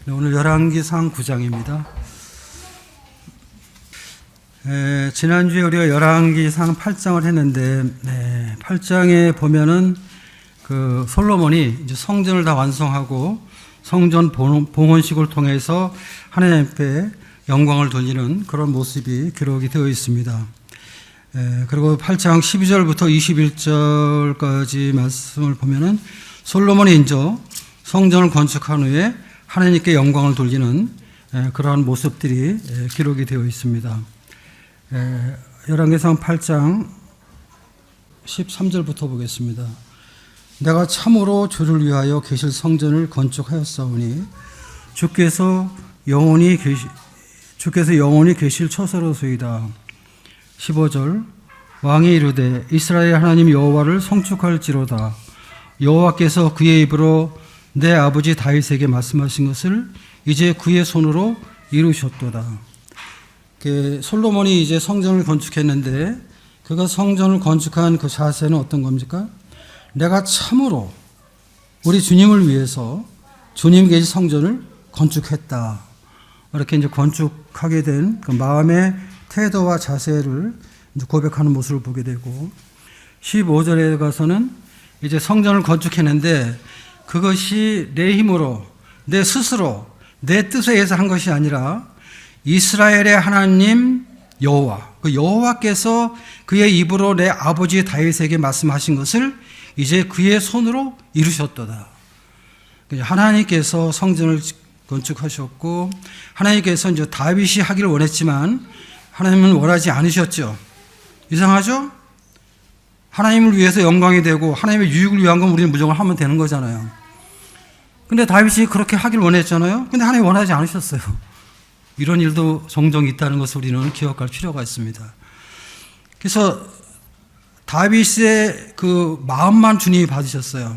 오늘 열왕기상 9장입니다. 지난주에 우리가 열왕기상 8장을 했는데 8장에 보면은 그 솔로몬이 이제 성전을 다 완성하고 성전 봉헌식을 통해서 하나님 앞에 영광을 돌리는 그런 모습이 기록이 되어 있습니다. 그리고 8장 12절부터 21절까지 말씀을 보면은 솔로몬이 이제 성전을 건축한 후에 하나님께 영광을 돌리는 그러한 모습들이 기록이 되어 있습니다. 열왕기상 8장 13절부터 보겠습니다. 내가 참으로 주를 위하여 계실 성전을 건축하였사오니 주께서 영원히 계실 처소로소이다. 15절 왕이 이르되 이스라엘 하나님 여호와를 송축할지로다. 여호와께서 그의 입으로 내 아버지 다윗에게 말씀하신 것을 이제 그의 손으로 이루셨도다. 솔로몬이 이제 성전을 건축했는데 그가 성전을 건축한 그 자세는 어떤 겁니까? 내가 참으로 우리 주님을 위해서 주님 계신 성전을 건축했다. 이렇게 이제 건축하게 된 그 마음의 태도와 자세를 이제 고백하는 모습을 보게 되고 15절에 가서는 이제 성전을 건축했는데 그것이 내 힘으로, 내 스스로, 내 뜻에 의해서 한 것이 아니라 이스라엘의 하나님 여호와, 그 여호와께서 그의 입으로 내 아버지 다윗에게 말씀하신 것을 이제 그의 손으로 이루셨도다. 하나님께서 성전을 건축하셨고 하나님께서 이제 다윗이 하기를 원했지만 하나님은 원하지 않으셨죠. 이상하죠? 하나님을 위해서 영광이 되고 하나님의 유익을 위한 건 우리는 무조건 하면 되는 거잖아요. 근데 다윗이 그렇게 하길 원했잖아요. 근데 하나님이 원하지 않으셨어요. 이런 일도 종종 있다는 것을 우리는 기억할 필요가 있습니다. 그래서 다윗의 그 마음만 주님이 받으셨어요.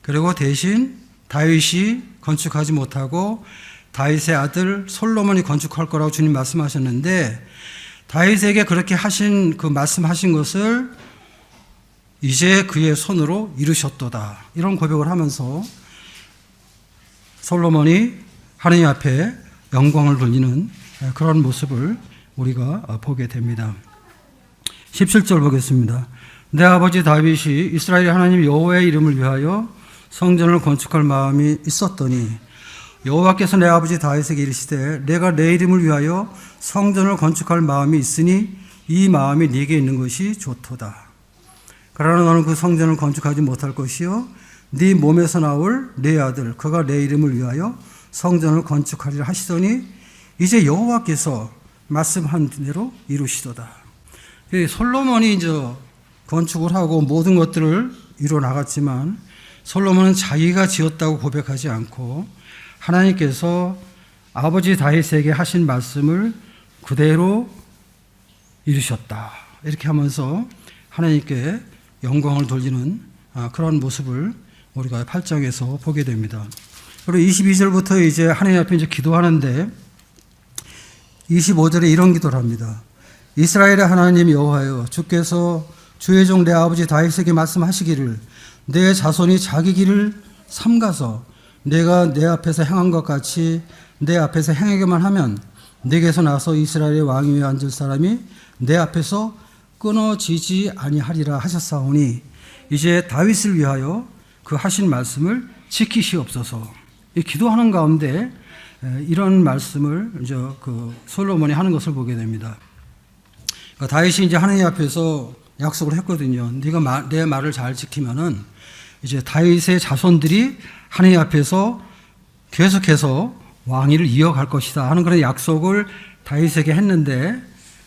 그리고 대신 다윗이 건축하지 못하고 다윗의 아들 솔로몬이 건축할 거라고 주님 말씀하셨는데 다윗에게 그렇게 하신 그 말씀하신 것을 이제 그의 손으로 이루셨도다. 이런 고백을 하면서 솔로몬이 하나님 앞에 영광을 돌리는 그런 모습을 우리가 보게 됩니다. 17절 보겠습니다. 내 아버지 다윗이 이스라엘 하나님 여호와의 이름을 위하여 성전을 건축할 마음이 있었더니 여호와께서 내 아버지 다윗에게 이르시되 내가 내 이름을 위하여 성전을 건축할 마음이 있으니 이 마음이 네게 있는 것이 좋도다. 그러나 너는 그 성전을 건축하지 못할 것이요 네 몸에서 나올 네 아들 그가 내 이름을 위하여 성전을 건축하리라 하시더니 이제 여호와께서 말씀한 대로 이루시도다. 솔로몬이 이제 건축을 하고 모든 것들을 이루어 나갔지만 솔로몬은 자기가 지었다고 고백하지 않고 하나님께서 아버지 다윗에게 하신 말씀을 그대로 이루셨다. 이렇게 하면서 하나님께 영광을 돌리는 그런 모습을 우리가 8장에서 보게 됩니다. 그리고 22절부터 이제 하나님 앞에 이제 기도하는데 25절에 이런 기도를 합니다. 이스라엘의 하나님 여호와여 주께서 주의 종 내 아버지 다윗에게 말씀하시기를 내 자손이 자기 길을 삼가서 내가 내 앞에서 행한 것 같이 내 앞에서 행하기만 하면 내게서 나서 이스라엘의 왕 위에 앉을 사람이 내 앞에서 끊어지지 아니하리라 하셨사오니 이제 다윗을 위하여 그 하신 말씀을 지키시옵소서. 기도하는 가운데 이런 말씀을 이제 그 솔로몬이 하는 것을 보게 됩니다. 그러니까 다윗이 이제 하나님 앞에서 약속을 했거든요. 네가 내 말을 잘 지키면은 이제 다윗의 자손들이 하나님 앞에서 계속해서 왕위를 이어갈 것이다 하는 그런 약속을 다윗에게 했는데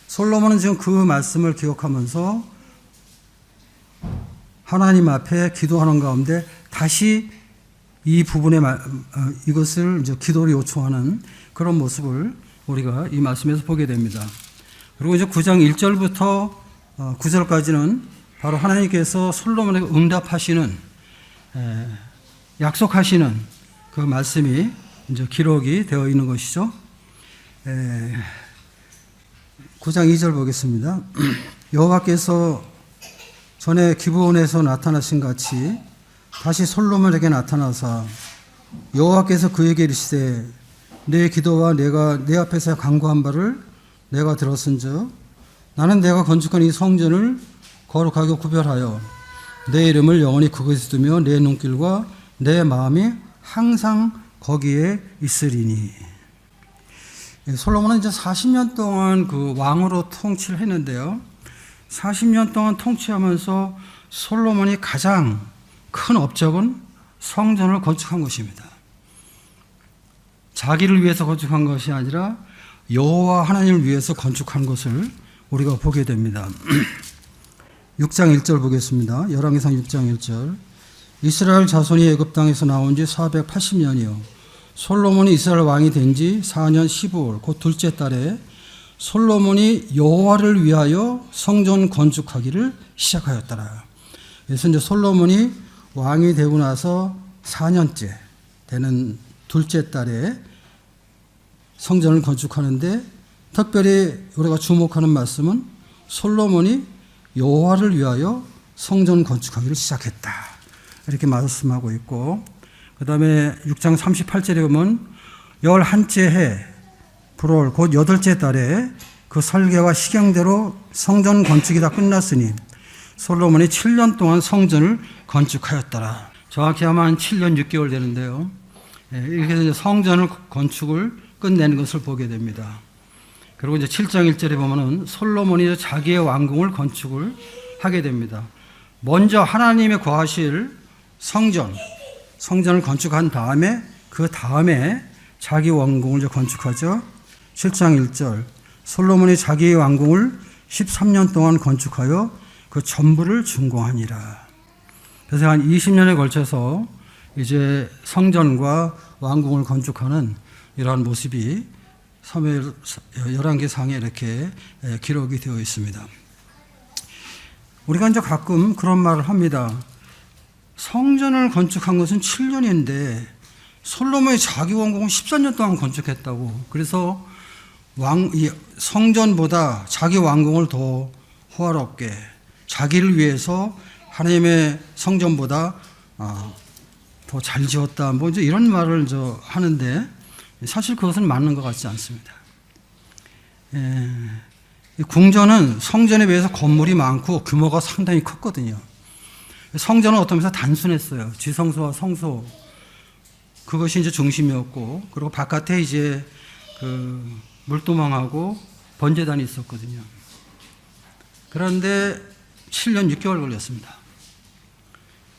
솔로몬은 지금 그 말씀을 기억하면서 하나님 앞에 기도하는 가운데 다시 이 부분에 이것을 이제 기도를 요청하는 그런 모습을 우리가 이 말씀에서 보게 됩니다. 그리고 이제 9장 1절부터 9절까지는 바로 하나님께서 솔로몬에게 응답하시는 약속하시는 그 말씀이 이제 기록이 되어 있는 것이죠. 9장 2절 보겠습니다. 여호와께서 전에 기브온에서 나타나신 같이 다시 솔로몬에게 나타나사 여호와께서 그에게 이르시되 내 기도와 내가 내 앞에서 간구한 바를 내가 들었은즉 나는 내가 건축한 이 성전을 거룩하게 구별하여 내 이름을 영원히 그곳에 두며 내 눈길과 내 마음이 항상 거기에 있으리니. 솔로몬은 이제 40년 동안 그 왕으로 통치를 했는데요. 40년 동안 통치하면서 솔로몬이 가장 큰 업적은 성전을 건축한 것입니다. 자기를 위해서 건축한 것이 아니라 여호와 하나님을 위해서 건축한 것을 우리가 보게 됩니다. 6장 1절 보겠습니다. 열왕기상 6장 1절. 이스라엘 자손이 애굽 땅에서 나온 지 480년이요. 솔로몬이 이스라엘 왕이 된 지 4년 15월 곧 둘째 달에 솔로몬이 여호와를 위하여 성전 건축하기를 시작하였더라. 그래서 이제 솔로몬이 왕이 되고 나서 4년째 되는 둘째 달에 성전을 건축하는데 특별히 우리가 주목하는 말씀은 솔로몬이 여호와를 위하여 성전 건축하기를 시작했다. 이렇게 말씀하고 있고, 그 다음에 6장 38절에 보면 11째 해 불월 곧 8째 달에 그 설계와 식양대로 성전 건축이 다 끝났으니 솔로몬이 7년 동안 성전을 건축하였더라. 정확히 하면 한 7년 6개월 되는데요. 이렇게 해서 성전을 건축을 끝낸 것을 보게 됩니다. 그리고 이제 7장 1절에 보면은 솔로몬이 자기의 왕궁을 건축을 하게 됩니다. 먼저 하나님의 거하실 성전을 건축한 다음에 그 다음에 자기 왕궁을 이제 건축하죠. 7장 1절. 솔로몬이 자기의 왕궁을 13년 동안 건축하여 그 전부를 준공하니라. 그래서 한 20년에 걸쳐서 이제 성전과 왕궁을 건축하는 이러한 모습이 사무엘 열왕기상에 이렇게 기록이 되어 있습니다. 우리가 이제 가끔 그런 말을 합니다. 성전을 건축한 것은 7년인데 솔로몬이 자기 왕궁을 14년 동안 건축했다고. 그래서 이 성전보다 자기 왕궁을 더 호화롭게 자기를 위해서 하나님의 성전보다 더 잘 지었다. 뭐 이제 이런 말을 하는데 사실 그것은 맞는 것 같지 않습니다. 궁전은 성전에 비해서 건물이 많고 규모가 상당히 컸거든요. 성전은 어떤 면에서 단순했어요. 지성소와 성소 그것이 이제 중심이었고, 그리고 바깥에 이제 그 물도망하고 번제단이 있었거든요. 그런데 7년 6개월 걸렸습니다.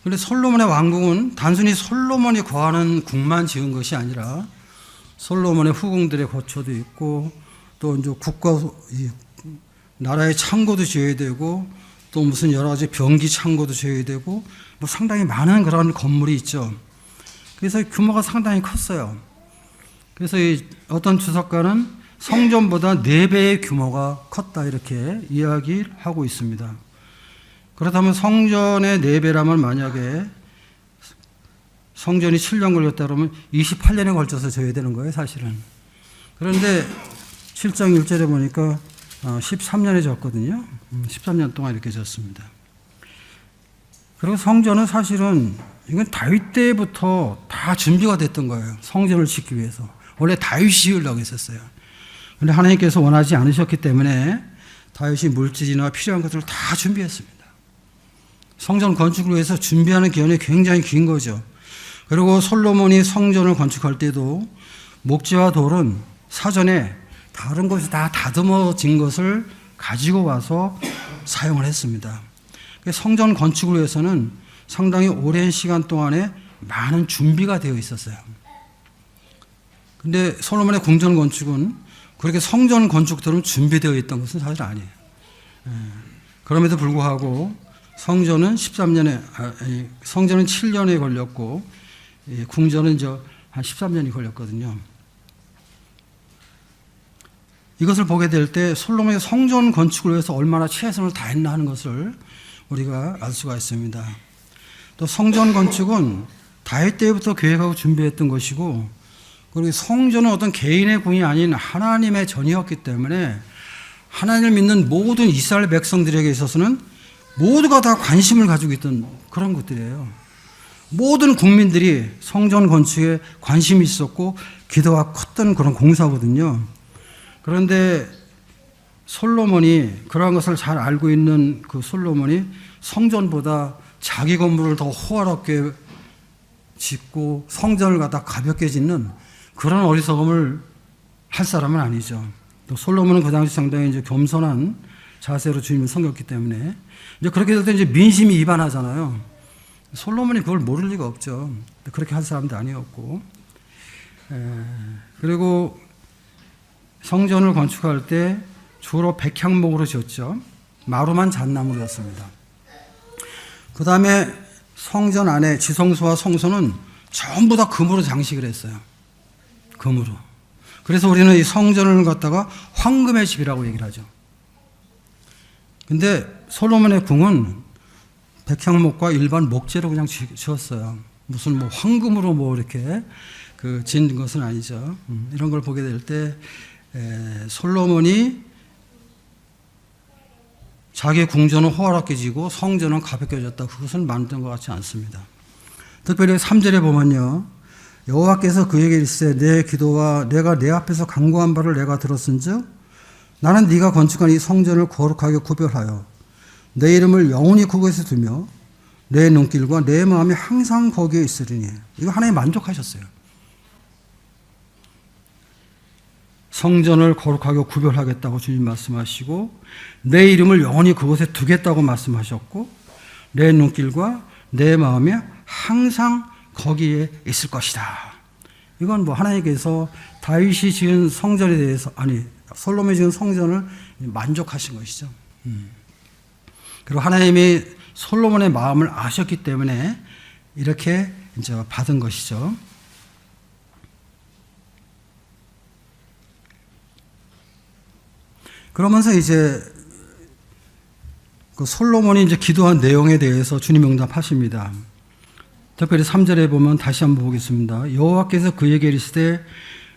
그런데 솔로몬의 왕궁은 단순히 솔로몬이 거하는 궁만 지은 것이 아니라 솔로몬의 후궁들의 거처도 있고 또 이제 나라의 창고도 지어야 되고 또 무슨 여러 가지 병기 창고도 지어야 되고 뭐 상당히 많은 그런 건물이 있죠. 그래서 규모가 상당히 컸어요. 그래서 어떤 주석가는 성전보다 4배의 규모가 컸다 이렇게 이야기하고 있습니다. 그렇다면 성전의 4배라면 만약에 성전이 7년 걸렸다 그러면 28년에 걸쳐서 져야 되는 거예요, 사실은. 그런데 7장 1절에 보니까 13년에 졌거든요. 13년 동안 이렇게 졌습니다. 그리고 성전은 사실은 이건 다윗 때부터 다 준비가 됐던 거예요. 성전을 짓기 위해서. 원래 다윗이 지으려고 했었어요. 그런데 하나님께서 원하지 않으셨기 때문에 다윗이 물질이나 필요한 것들을 다 준비했습니다. 성전 건축을 위해서 준비하는 기간이 굉장히 긴 거죠. 그리고 솔로몬이 성전을 건축할 때도 목재와 돌은 사전에 다른 곳에 다 다듬어진 것을 가지고 와서 사용을 했습니다. 성전 건축을 위해서는 상당히 오랜 시간 동안에 많은 준비가 되어 있었어요. 근데 솔로몬의 궁전 건축은 그렇게 성전 건축처럼 준비되어 있던 것은 사실 아니에요. 그럼에도 불구하고 성전은 7년에 걸렸고 궁전은 한 13년이 걸렸거든요. 이것을 보게 될 때 솔로몬의 성전 건축을 위해서 얼마나 최선을 다했나 하는 것을 우리가 알 수가 있습니다. 또 성전 건축은 다윗 때부터 계획하고 준비했던 것이고, 그리고 성전은 어떤 개인의 궁이 아닌 하나님의 전이었기 때문에 하나님을 믿는 모든 이스라엘 백성들에게 있어서는 모두가 다 관심을 가지고 있던 그런 것들이에요. 모든 국민들이 성전 건축에 관심이 있었고 기도가 컸던 그런 공사거든요. 그런데 솔로몬이 그러한 것을 잘 알고 있는 그 솔로몬이 성전보다 자기 건물을 더 호화롭게 짓고 성전을 갖다 가볍게 짓는 그런 어리석음을 할 사람은 아니죠. 또 솔로몬은 그 당시 상당히 이제 겸손한 자세로 주님을 섬겼기 때문에 이제 그렇게 될 때 이제 민심이 이반하잖아요. 솔로몬이 그걸 모를 리가 없죠. 그렇게 할 사람도 아니었고, 그리고 성전을 건축할 때 주로 백향목으로 지었죠. 마루만 잣나무로 졌습니다. 그 다음에 성전 안에 지성소와 성소는 전부 다 금으로 장식을 했어요. 금으로. 그래서 우리는 이 성전을 갖다가 황금의 집이라고 얘기를 하죠. 근데 솔로몬의 궁은 백향목과 일반 목재로 그냥 지었어요. 무슨 뭐 황금으로 뭐 이렇게 지은 것은 아니죠. 이런 걸 보게 될 때 솔로몬이 자기 궁전은 호화롭게 지고 성전은 가볍게 졌다. 그것은 만든 것 같지 않습니다. 특별히 3절에 보면요. 여호와께서 그에게 이르시되 내 기도와 내가 내 앞에서 간구한 바를 내가 들었은즉 나는 네가 건축한 이 성전을 거룩하게 구별하여 내 이름을 영원히 그곳에 두며 내 눈길과 내 마음이 항상 거기에 있으리니. 이거 하나님 만족하셨어요. 성전을 거룩하게 구별하겠다고 주님 말씀하시고 내 이름을 영원히 그곳에 두겠다고 말씀하셨고 내 눈길과 내 마음이 항상 거기에 있을 것이다. 이건 뭐 하나님께서 다윗이 지은 성전에 대해서 솔로몬이 지은 성전을 만족하신 것이죠. 그리고 하나님이 솔로몬의 마음을 아셨기 때문에 이렇게 이제 받은 것이죠. 그러면서 이제 그 솔로몬이 이제 기도한 내용에 대해서 주님 응답하십니다. 특별히 3절에 보면 다시 한번 보겠습니다. 여호와께서 그에게 이르시되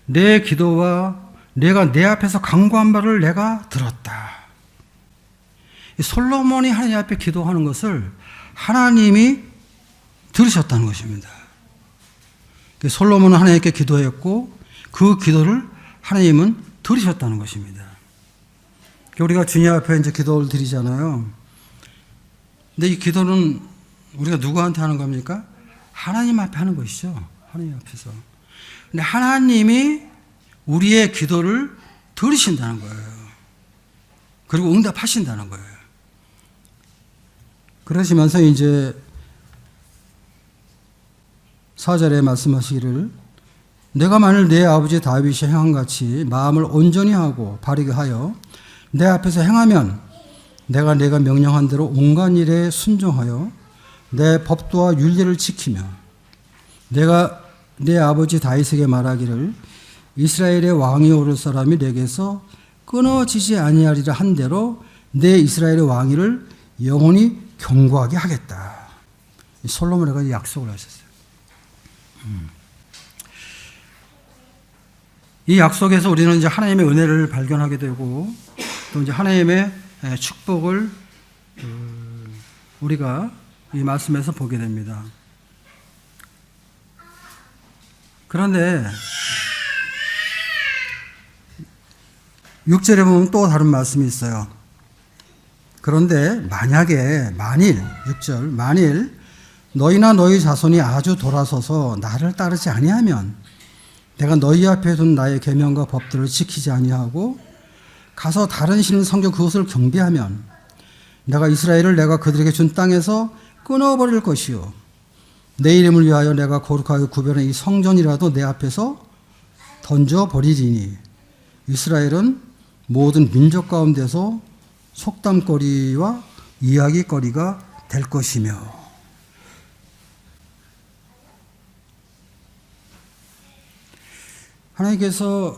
내 기도와 내가 내 앞에서 간구한 바를 내가 들었다. 솔로몬이 하나님 앞에 기도하는 것을 하나님이 들으셨다는 것입니다. 솔로몬은 하나님께 기도했고 그 기도를 하나님은 들으셨다는 것입니다. 우리가 주님 앞에 이제 기도를 드리잖아요. 근데 이 기도는 우리가 누구한테 하는 겁니까? 하나님 앞에 하는 것이죠. 하나님 앞에서. 근데 하나님이 우리의 기도를 들으신다는 거예요. 그리고 응답하신다는 거예요. 그러시면서 이제 4절에 말씀하시기를 내가 만일 내 아버지 다윗이 행한 같이 마음을 온전히 하고 바르게 하여 내 앞에서 행하면 내가 명령한 대로 온갖 일에 순종하여 내 법도와 율례를 지키며 내가 내 아버지 다윗에게 말하기를 이스라엘의 왕이 오를 사람이 내게서 끊어지지 아니하리라 한 대로 내 이스라엘의 왕위를 영원히 견고하게 하겠다. 솔로몬에게 약속을 하셨어요. 이 약속에서 우리는 이제 하나님의 은혜를 발견하게 되고 또 이제 하나님의 축복을 우리가 이 말씀에서 보게 됩니다. 그런데 6절에 보면 또 다른 말씀이 있어요. 그런데 만일 6절 만일 너희나 너희 자손이 아주 돌아서서 나를 따르지 아니하면 내가 너희 앞에 둔 나의 계명과 법들을 지키지 아니하고 가서 다른 신을 섬겨 그것을 경배하면 내가 이스라엘을 내가 그들에게 준 땅에서 끊어버릴 것이요 내 이름을 위하여 내가 거룩하게 구별한 이 성전이라도 내 앞에서 던져버리리니 이스라엘은 모든 민족 가운데서 속담거리와 이야기거리가 될 것이며. 하나님께서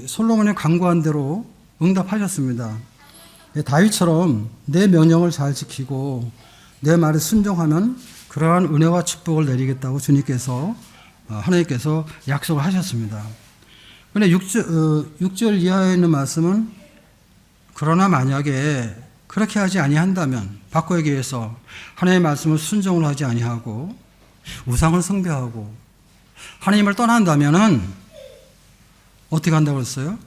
솔로몬의 간구한 대로 응답하셨습니다. 다윗처럼 내 명령을 잘 지키고 내 말에 순종하면 그러한 은혜와 축복을 내리겠다고 주님께서 하나님께서 약속을 하셨습니다. 그런데 6절 이하에 있는 말씀은 그러나 만약에 그렇게 하지 아니한다면 바꿔 얘기해서 하나님의 말씀을 순종을 하지 아니하고 우상을 숭배하고 하나님을 떠난다면은 어떻게 한다고 했어요?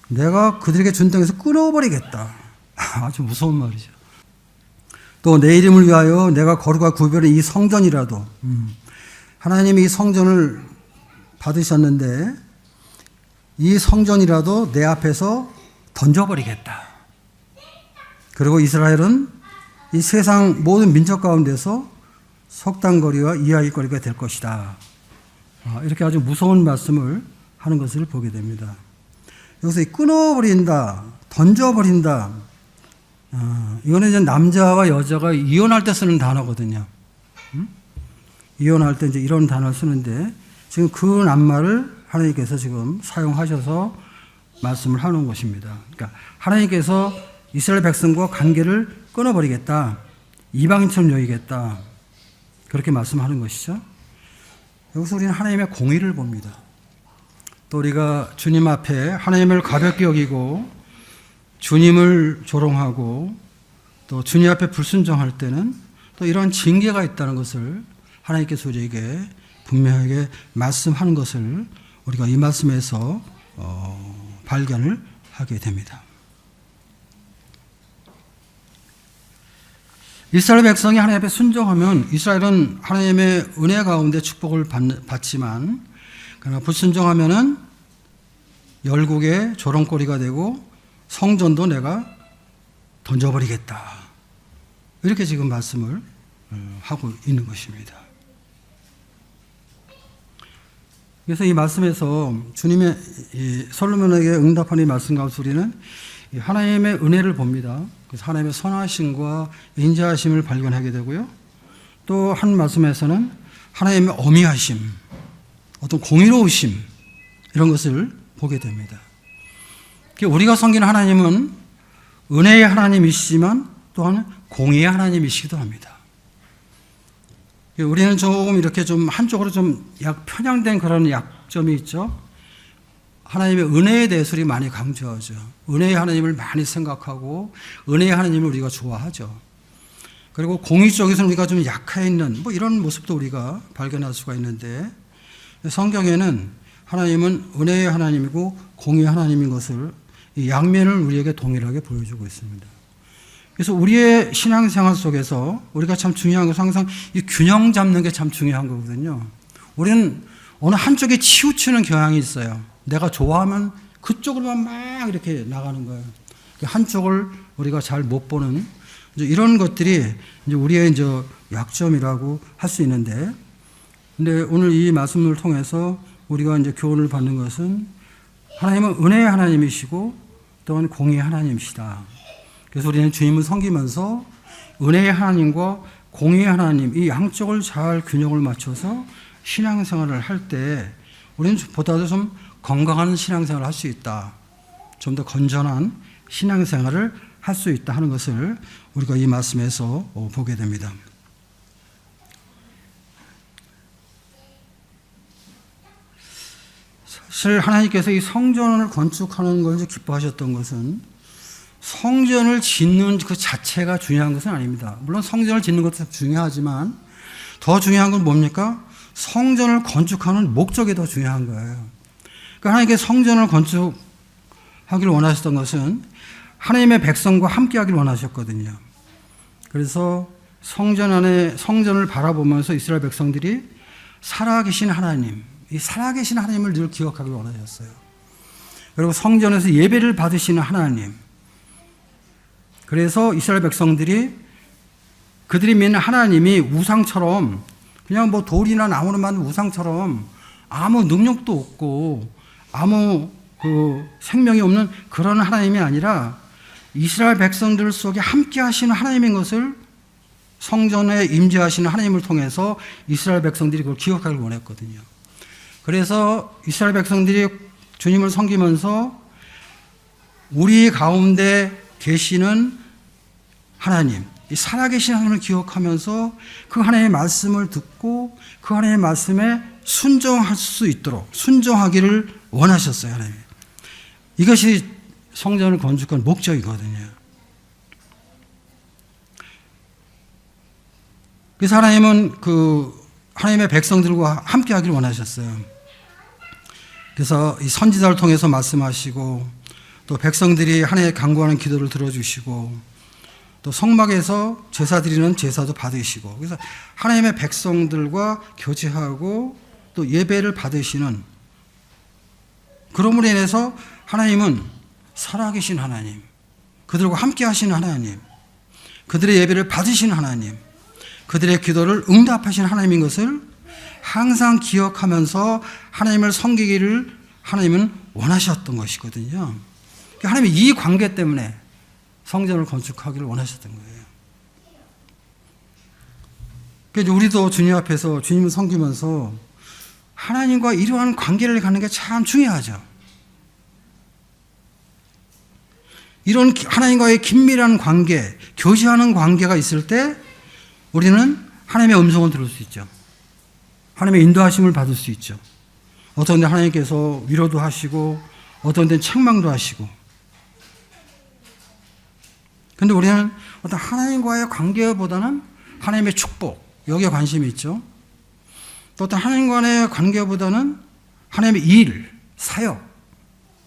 내가 그들에게 준 땅에서 끊어버리겠다. 아주 무서운 말이죠. 또 내 이름을 위하여 내가 거룩과 구별한 이 성전이라도, 하나님이 이 성전을 받으셨는데 이 성전이라도 내 앞에서 던져버리겠다. 그리고 이스라엘은 이 세상 모든 민족 가운데서 속단거리와 이야기거리가 될 것이다. 이렇게 아주 무서운 말씀을 하는 것을 보게 됩니다. 여기서 이 끊어버린다, 던져버린다. 이거는 이제 남자와 여자가 이혼할 때 쓰는 단어거든요. 이혼할 때 이제 이런 단어를 쓰는데 지금 그 낱말을 하나님께서 지금 사용하셔서 말씀을 하는 것입니다. 그러니까 하나님께서 이스라엘 백성과 관계를 끊어버리겠다. 이방인처럼 여기겠다. 그렇게 말씀하는 것이죠. 여기서 우리는 하나님의 공의를 봅니다. 또 우리가 주님 앞에 하나님을 가볍게 여기고 주님을 조롱하고 또 주님 앞에 불순종할 때는 또 이런 징계가 있다는 것을 하나님께서 우리에게 분명하게 말씀하는 것을 우리가 이 말씀에서 발견을 하게 됩니다. 이스라엘 백성이 하나님 앞에 순종하면 이스라엘은 하나님의 은혜 가운데 축복을 받지만 그러나 불순종하면은 열국의 조롱거리가 되고 성전도 내가 던져버리겠다. 이렇게 지금 말씀을 하고 있는 것입니다. 그래서 이 말씀에서 주님의 솔로몬에게 응답하는 이 말씀 가운데 우리는 하나님의 은혜를 봅니다. 그래서 하나님의 선하심과 인자하심을 발견하게 되고요. 또 한 말씀에서는 하나님의 어미하심, 어떤 공의로우심 이런 것을 보게 됩니다. 우리가 섬기는 하나님은 은혜의 하나님이시지만 또한 공의의 하나님이시기도 합니다. 우리는 조금 이렇게 좀 한쪽으로 좀 편향된 그런 약점이 있죠. 하나님의 은혜에 대해서 우리 많이 강조하죠. 은혜의 하나님을 많이 생각하고 은혜의 하나님을 우리가 좋아하죠. 그리고 공의 쪽에서는 우리가 좀 약해 있는 이런 모습도 우리가 발견할 수가 있는데 성경에는 하나님은 은혜의 하나님이고 공의의 하나님인 것을 이 양면을 우리에게 동일하게 보여주고 있습니다. 그래서 우리의 신앙생활 속에서 우리가 참 중요한 것은 항상 이 균형 잡는 게 참 중요한 거거든요. 우리는 어느 한쪽에 치우치는 경향이 있어요. 내가 좋아하면 그쪽으로만 막 이렇게 나가는 거예요. 한쪽을 우리가 잘 못 보는 이런 것들이 이제 우리의 이제 약점이라고 할 수 있는데, 근데 오늘 이 말씀을 통해서 우리가 이제 교훈을 받는 것은 하나님은 은혜의 하나님이시고 또한 공의의 하나님이시다. 그래서 우리는 주님을 섬기면서 은혜의 하나님과 공의의 하나님 이 양쪽을 잘 균형을 맞춰서 신앙생활을 할 때 우리는 보다도 좀 건강한 신앙생활을 할 수 있다. 좀 더 건전한 신앙생활을 할 수 있다 하는 것을 우리가 이 말씀에서 보게 됩니다. 사실 하나님께서 이 성전을 건축하는 걸 기뻐하셨던 것은 성전을 짓는 그 자체가 중요한 것은 아닙니다. 물론 성전을 짓는 것도 중요하지만 더 중요한 건 뭡니까? 성전을 건축하는 목적이 더 중요한 거예요. 그러니까 하나님께서 성전을 건축하기를 원하셨던 것은 하나님의 백성과 함께 하기를 원하셨거든요. 그래서 성전 안에 성전을 바라보면서 이스라엘 백성들이 살아계신 하나님, 이 살아계신 하나님을 늘 기억하기를 원하셨어요. 그리고 성전에서 예배를 받으시는 하나님. 그래서 이스라엘 백성들이 그들이 믿는 하나님이 우상처럼 그냥 돌이나 나무로 만든 우상처럼 아무 능력도 없고 아무 생명이 없는 그런 하나님이 아니라 이스라엘 백성들 속에 함께 하시는 하나님인 것을 성전에 임재하시는 하나님을 통해서 이스라엘 백성들이 그걸 기억하기를 원했거든요. 그래서 이스라엘 백성들이 주님을 섬기면서 우리 가운데 계시는 하나님, 이 살아계신 하나님을 기억하면서 그 하나님의 말씀을 듣고 그 하나님의 말씀에 순종할 수 있도록 순종하기를 원하셨어요. 하나님. 이것이 성전을 건축한 목적이거든요. 그래서 하나님은 하나님의 백성들과 함께 하기를 원하셨어요. 그래서 이 선지자를 통해서 말씀하시고, 또 백성들이 하나님의 간구하는 기도를 들어주시고, 또 성막에서 제사 드리는 제사도 받으시고, 그래서 하나님의 백성들과 교제하고 또 예배를 받으시는, 그러므로 인해서 하나님은 살아계신 하나님, 그들과 함께 하시는 하나님, 그들의 예배를 받으시는 하나님, 그들의 기도를 응답하시는 하나님인 것을 항상 기억하면서 하나님을 섬기기를 하나님은 원하셨던 것이거든요. 하나님이 이 관계 때문에 성전을 건축하기를 원하셨던 거예요. 그래서 우리도 주님 앞에서 주님을 섬기면서 하나님과 이러한 관계를 갖는 게 참 중요하죠. 이런 하나님과의 긴밀한 관계, 교제하는 관계가 있을 때 우리는 하나님의 음성을 들을 수 있죠. 하나님의 인도하심을 받을 수 있죠. 어떤 데 하나님께서 위로도 하시고, 어떤 데는 책망도 하시고. 근데 우리는 어떤 하나님과의 관계보다는 하나님의 축복, 여기에 관심이 있죠. 또 어떤 하나님과의 관계보다는 하나님의 일, 사역,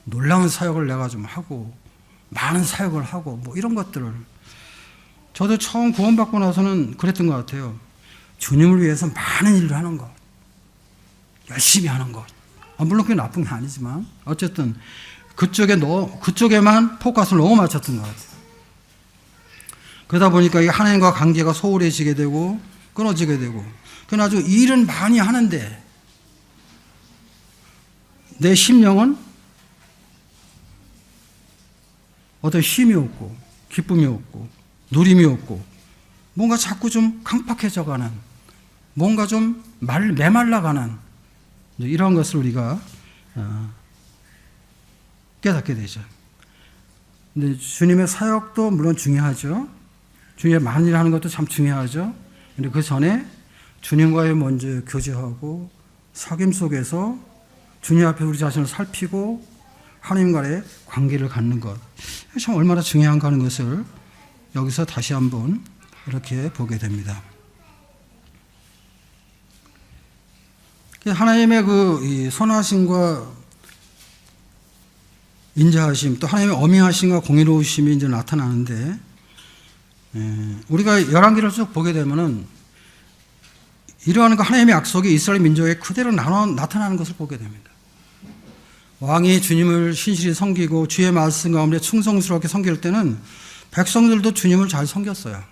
놀라운 사역을 내가 좀 하고, 많은 사역을 하고, 뭐 이런 것들을. 저도 처음 구원받고 나서는 그랬던 것 같아요. 주님을 위해서 많은 일을 하는 것, 열심히 하는 것. 물론 그게 나쁜 게 아니지만, 어쨌든 그쪽에만 포커스를 너무 맞췄던 것 같아요. 그러다 보니까 이 하나님과 관계가 소홀해지게 되고 끊어지게 되고, 그래가지고 일은 많이 하는데 내 심령은 어떤 쉼이 없고 기쁨이 없고 누림이 없고, 뭔가 자꾸 좀 강팍해져가는, 뭔가 좀 메말라가는 이런 것을 우리가 깨닫게 되죠. 근데 주님의 사역도 물론 중요하죠. 주님의 많은 일을 하는 것도 참 중요하죠. 근데 그 전에 주님과의 먼저 교제하고 사귐 속에서 주님 앞에 우리 자신을 살피고 하나님과의 관계를 갖는 것, 참 얼마나 중요한가 하는 것을 여기서 다시 한번 이렇게 보게 됩니다. 하나님의 이 선하심과 인자하심, 또 하나님의 엄행하심과 공의로우심이 이제 나타나는데, 우리가 열왕기를 쭉 보게 되면은 이러한 하나님의 약속이 이스라엘 민족에 그대로 나타나는 것을 보게 됩니다. 왕이 주님을 신실히 섬기고 주의 말씀 가운데 충성스럽게 섬길 때는 백성들도 주님을 잘 섬겼어요.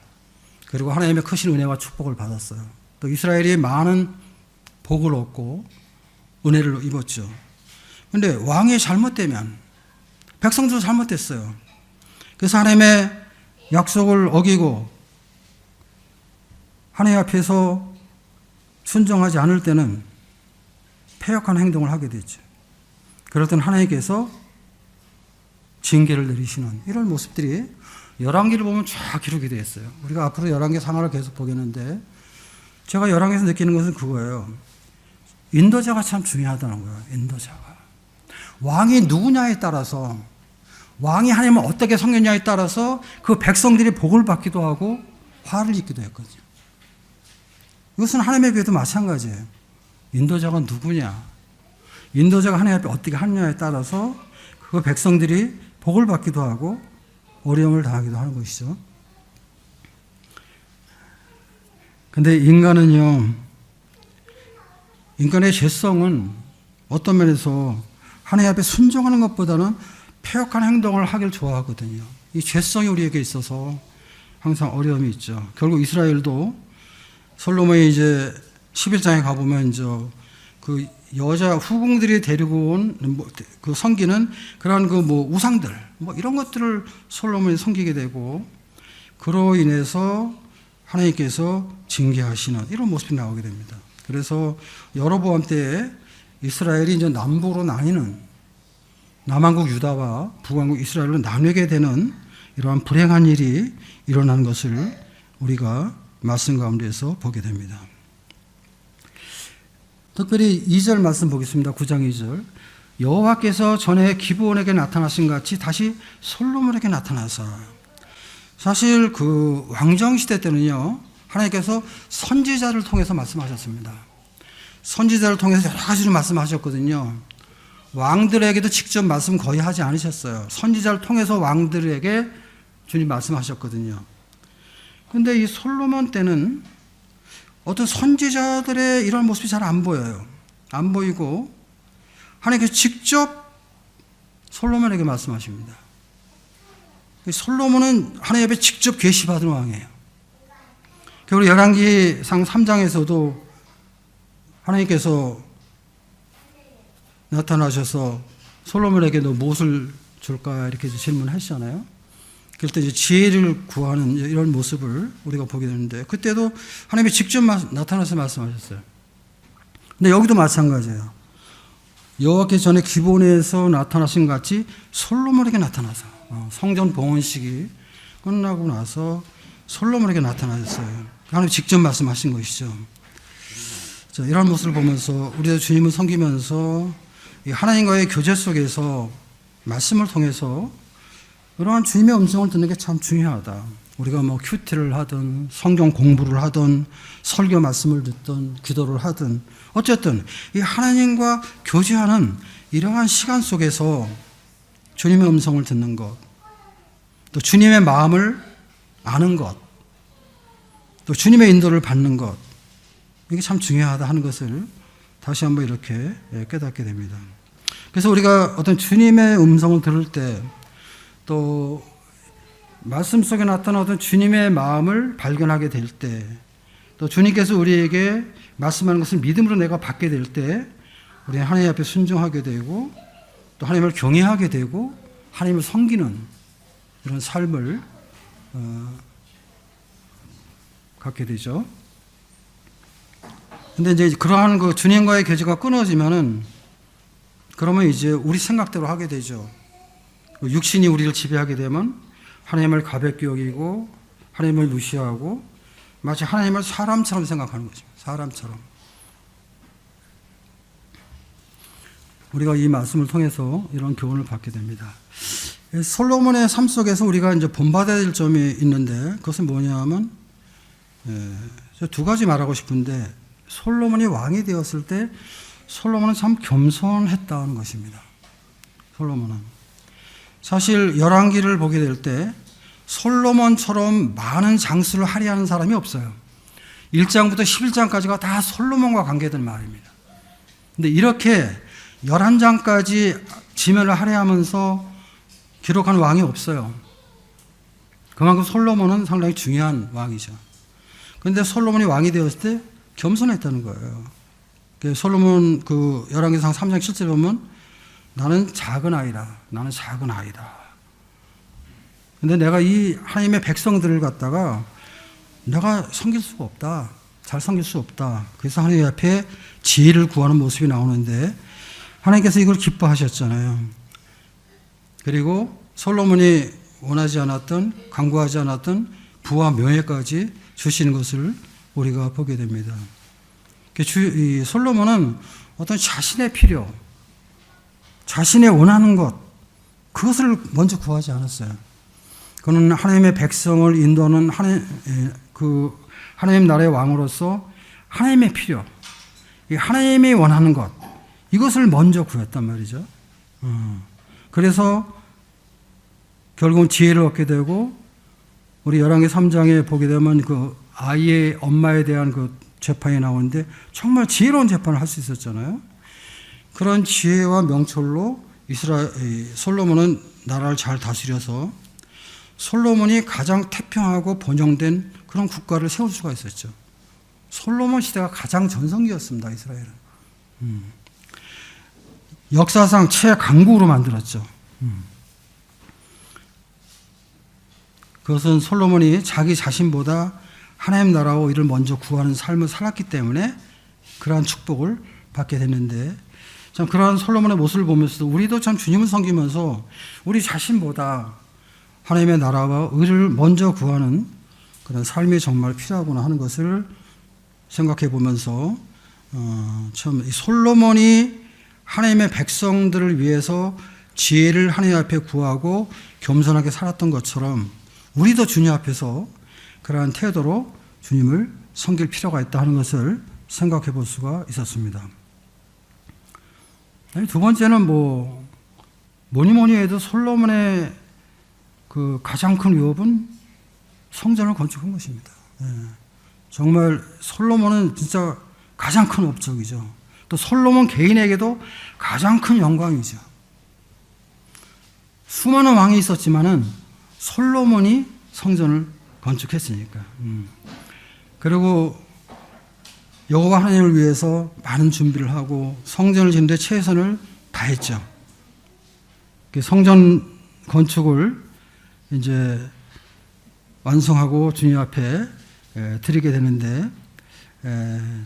그리고 하나님의 크신 은혜와 축복을 받았어요. 또 이스라엘이 많은 복을 얻고 은혜를 입었죠. 그런데 왕이 잘못되면 백성들도 잘못됐어요. 그래서 하나님의 약속을 어기고 하나님 앞에서 순종하지 않을 때는 패역한 행동을 하게 되죠. 그럴 때는 하나님께서 징계를 내리시는 이런 모습들이 열왕기를 보면 쫙 기록이 되어 있어요. 우리가 앞으로 열왕기 상하를 계속 보겠는데, 제가 열왕기에서 느끼는 것은 그거예요. 인도자가 참 중요하다는 거예요. 인도자가. 왕이 누구냐에 따라서, 왕이 하나님을 어떻게 섬겼냐에 따라서 그 백성들이 복을 받기도 하고 화를 입기도 했거든요. 이것은 하나님의 교회도 마찬가지예요. 인도자가 누구냐, 인도자가 하나님 앞에 어떻게 하느냐에 따라서 그 백성들이 복을 받기도 하고 어려움을 당하기도 하는 것이죠. 근데 인간은요, 인간의 죄성은 어떤 면에서 하나님 앞에 순종하는 것보다는 패역한 행동을 하길 좋아하거든요. 이 죄성이 우리에게 있어서 항상 어려움이 있죠. 결국 이스라엘도 솔로몬이 이제 11장에 가보면 이제 그 여자 후궁들이 데리고 온 그 섬기는 그런 우상들, 이런 것들을 솔로몬이 섬기게 되고, 그로 인해서 하나님께서 징계하시는 이런 모습이 나오게 됩니다. 그래서 여로보암 때에 이스라엘이 이제 남북으로 나뉘는, 남왕국 유다와 북왕국 이스라엘로 나뉘게 되는 이러한 불행한 일이 일어난 것을 우리가 말씀 가운데서 보게 됩니다. 특별히 2절 말씀 보겠습니다. 9장 2절. 여호와께서 전에 기브온에게 나타나신 같이 다시 솔로몬에게 나타나사. 사실 그 왕정 시대 때는요, 하나님께서 선지자를 통해서 말씀하셨습니다. 선지자를 통해서 여러 가지로 말씀하셨거든요. 왕들에게도 직접 말씀 거의 하지 않으셨어요. 선지자를 통해서 왕들에게 주님 말씀하셨거든요. 그런데 이 솔로몬 때는 어떤 선지자들의 이런 모습이 잘 안 보여요. 안 보이고 하나님께서 직접 솔로몬에게 말씀하십니다. 솔로몬은 하나님 앞에 직접 계시받은 왕이에요. 우리 열왕기상 3장에서도 하나님께서 나타나셔서 솔로몬에게 너 무엇을 줄까 이렇게 질문하시잖아요. 그럴 때 이제 지혜를 구하는 이런 모습을 우리가 보게 되는데 그때도 하나님이 직접 나타나서 말씀하셨어요. 근데 여기도 마찬가지예요. 여호와께서 전에 기본에서 나타나신 것 같이 솔로몬에게 나타나서 성전 봉헌식이 끝나고 나서 솔로몬에게 나타나셨어요. 하나님 직접 말씀하신 것이죠. 자, 이런 모습을 보면서 우리도 주님을 섬기면서 하나님과의 교제 속에서 말씀을 통해서 이러한 주님의 음성을 듣는 게 참 중요하다. 우리가 뭐 큐티를 하든 성경 공부를 하든 설교 말씀을 듣든 기도를 하든 어쨌든 이 하나님과 교제하는 이러한 시간 속에서 주님의 음성을 듣는 것, 또 주님의 마음을 아는 것, 또 주님의 인도를 받는 것, 이게 참 중요하다 하는 것을 다시 한번 이렇게 깨닫게 됩니다. 그래서 우리가 어떤 주님의 음성을 들을 때 또 말씀 속에 나타나던 주님의 마음을 발견하게 될 때, 또 주님께서 우리에게 말씀하는 것을 믿음으로 내가 받게 될 때 우리는 하나님 앞에 순종하게 되고 또 하나님을 경외하게 되고 하나님을 섬기는 이런 삶을 갖게 되죠. 근데 이제 그러한 그 주님과의 교제가 끊어지면은 그러면 이제 우리 생각대로 하게 되죠. 육신이 우리를 지배하게 되면 하나님을 가볍게 여기고 하나님을 무시하고 마치 하나님을 사람처럼 생각하는 것입니다. 사람처럼. 우리가 이 말씀을 통해서 이런 교훈을 받게 됩니다. 솔로몬의 삶 속에서 우리가 이제 본받아야 될 점이 있는데 그것은 뭐냐면 두 가지 말하고 싶은데 솔로몬이 왕이 되었을 때 솔로몬은 참 겸손했다는 것입니다. 솔로몬은. 사실 열왕기를 보게 될 때 솔로몬처럼 많은 장수를 할애하는 사람이 없어요. 1장부터 11장까지가 다 솔로몬과 관계된 말입니다. 근데 이렇게 11장까지 지면을 할애하면서 기록한 왕이 없어요. 그만큼 솔로몬은 상당히 중요한 왕이죠. 그런데 솔로몬이 왕이 되었을 때 겸손했다는 거예요. 솔로몬 그 열왕기상 3장 7절에 보면 나는 작은 아이다. 나는 작은 아이다. 근데 내가 이 하나님의 백성들을 갖다가 내가 섬길 수가 없다. 잘 섬길 수 없다. 그래서 하나님 앞에 지혜를 구하는 모습이 나오는데 하나님께서 이걸 기뻐하셨잖아요. 그리고 솔로몬이 원하지 않았던, 강구하지 않았던 부와 명예까지 주시는 것을 우리가 보게 됩니다. 이 솔로몬은 어떤 자신의 필요, 자신의 원하는 것, 그것을 먼저 구하지 않았어요. 그는 하나님의 백성을 인도하는 하나님 나라의 왕으로서 하나님의 필요, 하나님이 원하는 것, 이것을 먼저 구했단 말이죠. 그래서 결국은 지혜를 얻게 되고 우리 열왕기 3장에 보게 되면 그 아이의 엄마에 대한 그 재판이 나오는데 정말 지혜로운 재판을 할 수 있었잖아요. 그런 지혜와 명철로 솔로몬은 나라를 잘 다스려서 솔로몬이 가장 태평하고 번영된 그런 국가를 세울 수가 있었죠. 솔로몬 시대가 가장 전성기였습니다. 이스라엘은. 역사상 최강국으로 만들었죠. 그것은 솔로몬이 자기 자신보다 하나님 나라와 이를 먼저 구하는 삶을 살았기 때문에 그러한 축복을 받게 됐는데 참 그러한 솔로몬의 모습을 보면서도 우리도 참 주님을 섬기면서 우리 자신보다 하나님의 나라와 의를 먼저 구하는 그런 삶이 정말 필요하구나 하는 것을 생각해 보면서 참 솔로몬이 하나님의 백성들을 위해서 지혜를 하나님 앞에 구하고 겸손하게 살았던 것처럼 우리도 주님 앞에서 그러한 태도로 주님을 섬길 필요가 있다 하는 것을 생각해 볼 수가 있었습니다. 두 번째는 뭐니 해도 솔로몬의 그 가장 큰 위협은 성전을 건축한 것입니다. 정말 솔로몬은 진짜 가장 큰 업적이죠. 또 솔로몬 개인에게도 가장 큰 영광이죠. 수많은 왕이 있었지만은 솔로몬이 성전을 건축했으니까. 그리고 여호와 하나님을 위해서 많은 준비를 하고 성전을 짓는데 최선을 다했죠. 성전 건축을 이제 완성하고 주님 앞에 드리게 되는데,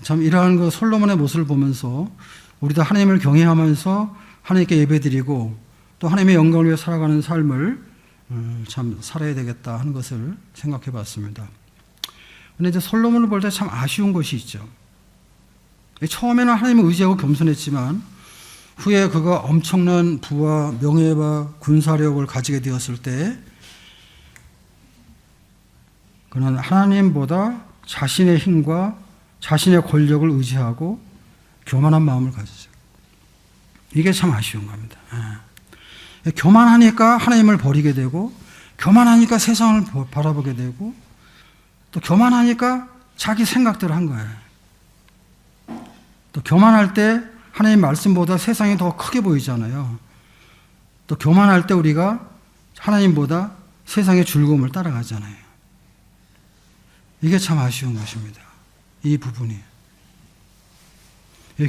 참 이러한 그 솔로몬의 모습을 보면서 우리도 하나님을 경외하면서 하나님께 예배드리고 또 하나님의 영광을 위해 살아가는 삶을 참 살아야 되겠다 하는 것을 생각해 봤습니다. 근데 이제 솔로몬을 볼 때 참 아쉬운 것이 있죠. 처음에는 하나님을 의지하고 겸손했지만 후에 그가 엄청난 부와 명예와 군사력을 가지게 되었을 때 그는 하나님보다 자신의 힘과 자신의 권력을 의지하고 교만한 마음을 가지죠. 이게 참 아쉬운 겁니다. 교만하니까 하나님을 버리게 되고, 교만하니까 세상을 바라보게 되고, 또 교만하니까 자기 생각대로 한 거예요. 또 교만할 때 하나님 말씀보다 세상이 더 크게 보이잖아요. 또 교만할 때 우리가 하나님보다 세상의 즐거움을 따라가잖아요. 이게 참 아쉬운 것입니다. 이 부분이.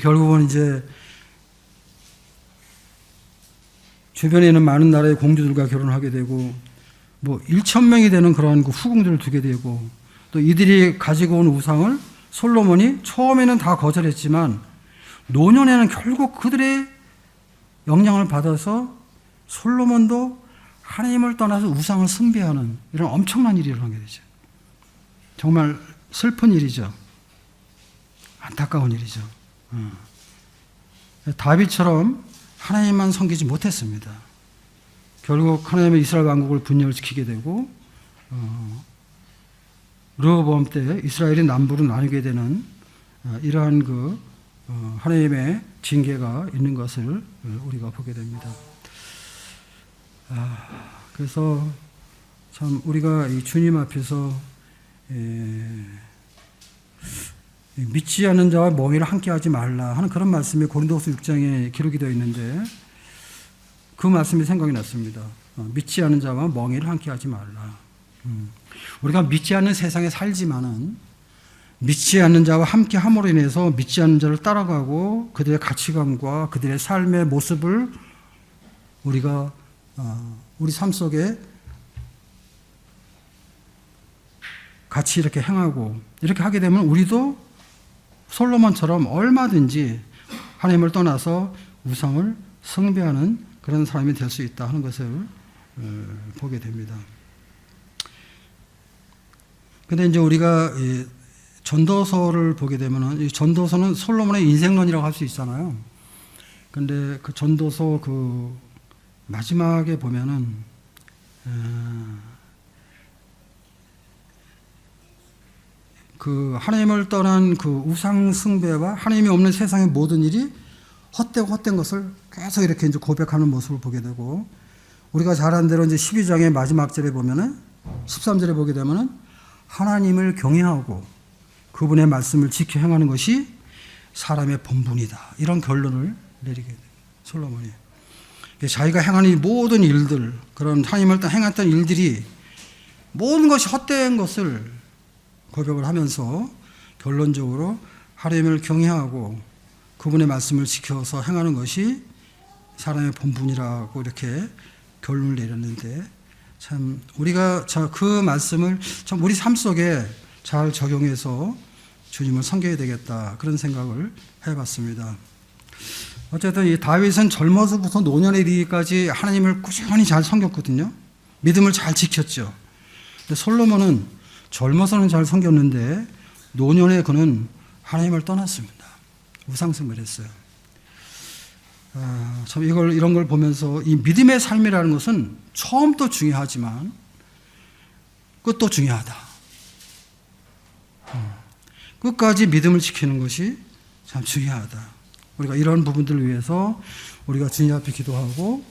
결국은 이제 주변에 있는 많은 나라의 공주들과 결혼하게 되고, 1,000명이 되는 그런 후궁들을 두게 되고, 또 이들이 가지고 온 우상을 솔로몬이 처음에는 다 거절했지만 노년에는 결국 그들의 영향을 받아서 솔로몬도 하나님을 떠나서 우상을 숭배하는 이런 엄청난 일이 일어나게 되죠. 정말 슬픈 일이죠. 안타까운 일이죠. 다윗처럼 하나님만 섬기지 못했습니다. 결국 하나님의 이스라엘 왕국을 분열시키게 되고 르호보암 때 이스라엘이 남부로 나뉘게 되는 이러한 하나님의 징계가 있는 것을 우리가 보게 됩니다. 그래서 참 우리가 이 주님 앞에서 믿지 않는 자와 멍에를 함께하지 말라 하는 그런 말씀이 고린도후서 6장에 기록이 되어 있는데, 그 말씀이 생각이 났습니다. 믿지 않는 자와 멍에를 함께하지 말라. 우리가 믿지 않는 세상에 살지만은 믿지 않는 자와 함께함으로 인해서 믿지 않는 자를 따라가고 그들의 가치관과 그들의 삶의 모습을 우리가 우리 삶 속에 같이 이렇게 행하고 이렇게 하게 되면 우리도 솔로몬처럼 얼마든지 하나님을 떠나서 우상을 숭배하는 그런 사람이 될 수 있다 하는 것을 보게 됩니다. 근데 이제 우리가 전도서를 보게 되면은, 이 전도서는 솔로몬의 인생론이라고 할 수 있잖아요. 근데 그 전도서 마지막에 보면은, 하나님을 떠난 우상 숭배와 하나님이 없는 세상의 모든 일이 헛된 것을 계속 이렇게 이제 고백하는 모습을 보게 되고, 우리가 잘 아는 대로 이제 12장의 마지막 절에 보면은, 13절에 보게 되면은, 하나님을 경외하고 그분의 말씀을 지켜 행하는 것이 사람의 본분이다. 이런 결론을 내리게 돼요. 솔로몬이. 자기가 행하는 이 모든 일들, 그런 하나님을 행했던 일들이 모든 것이 헛된 것을 고백을 하면서 결론적으로 하나님을 경외하고 그분의 말씀을 지켜서 행하는 것이 사람의 본분이라고 이렇게 결론을 내렸는데, 참 우리가 그 말씀을 참 우리 삶 속에 잘 적용해서 주님을 섬겨야 되겠다, 그런 생각을 해봤습니다. 어쨌든 이 다윗은 젊어서부터 노년에 이르기까지 하나님을 꾸준히 잘 섬겼거든요. 믿음을 잘 지켰죠. 근데 솔로몬은 젊어서는 잘 섬겼는데 노년에 그는 하나님을 떠났습니다. 우상숭배를 했어요. 참 이런 걸 보면서 이 믿음의 삶이라는 것은 처음도 중요하지만 끝도 중요하다. 끝까지 믿음을 지키는 것이 참 중요하다. 우리가 이런 부분들을 위해서 우리가 주님 앞에 기도하고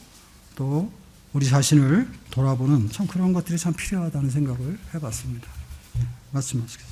또 우리 자신을 돌아보는 참 그런 것들이 참 필요하다는 생각을 해봤습니다. 말씀하시겠습니다.